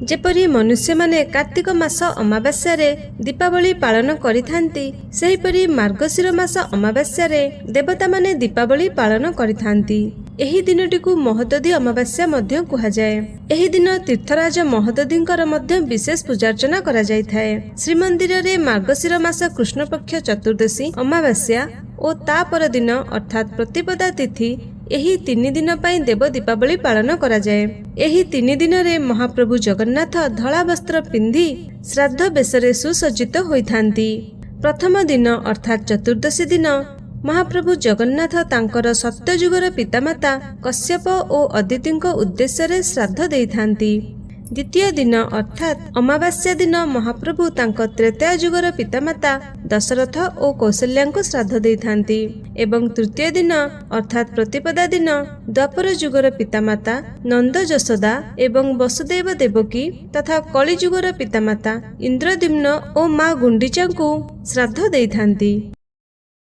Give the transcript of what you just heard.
जेपरि मनुष्य माने कार्तिक मास अमावास्या रे दीपावली पालन करिथांती, सेहिपरि मार्गशीर मास अमावास्या रे देवता माने दीपावली पालन करिथांती। एही दिनटिकु महोदधी अमावास्या मध्य कुहा जाए। एही दिन तीर्थराज महोदधींकर मध्य विशेष पूजार्चना करा जायथाए। श्रीमंदिर रे मार्गशीर मास कृष्ण पक्ष चतुर्दशी अमावास्या और ता पर दिन अर्थात प्रतिपदा तिथि एही 3 दिन पाई देव दीपावली पालन करा जाए। एही 3 दिन रे महाप्रभु जगन्नाथ धला वस्त्र पिंधि श्राद्ध बेशरे सुसज्जित होइथांती। प्रथम दिन अर्थात चतुर्दशी दिन महाप्रभु जगन्नाथ तांकर सत्ययुगर पितामाता कश्यप और अदितिଙ୍କ उद्देश्य रे श्राद्ध देइथांती। द्वितीय दिन अर्थात अमावास्या दिन महाप्रभु तांक त्रेता युगर पितामाता दशरथ और कौशल्याଙ୍କୁ श्राद्ध देइथांती एवं तृतीय दिन अर्थात प्रतिपदा दिन द्वापर युगर पितामाता नंद यशोदा एवं वसुदेव देवकी तथा कलियुगर पितामाता इंद्रद्युम्न और मां गुंडीचाଙ୍କୁ श्राद्ध देइथांती।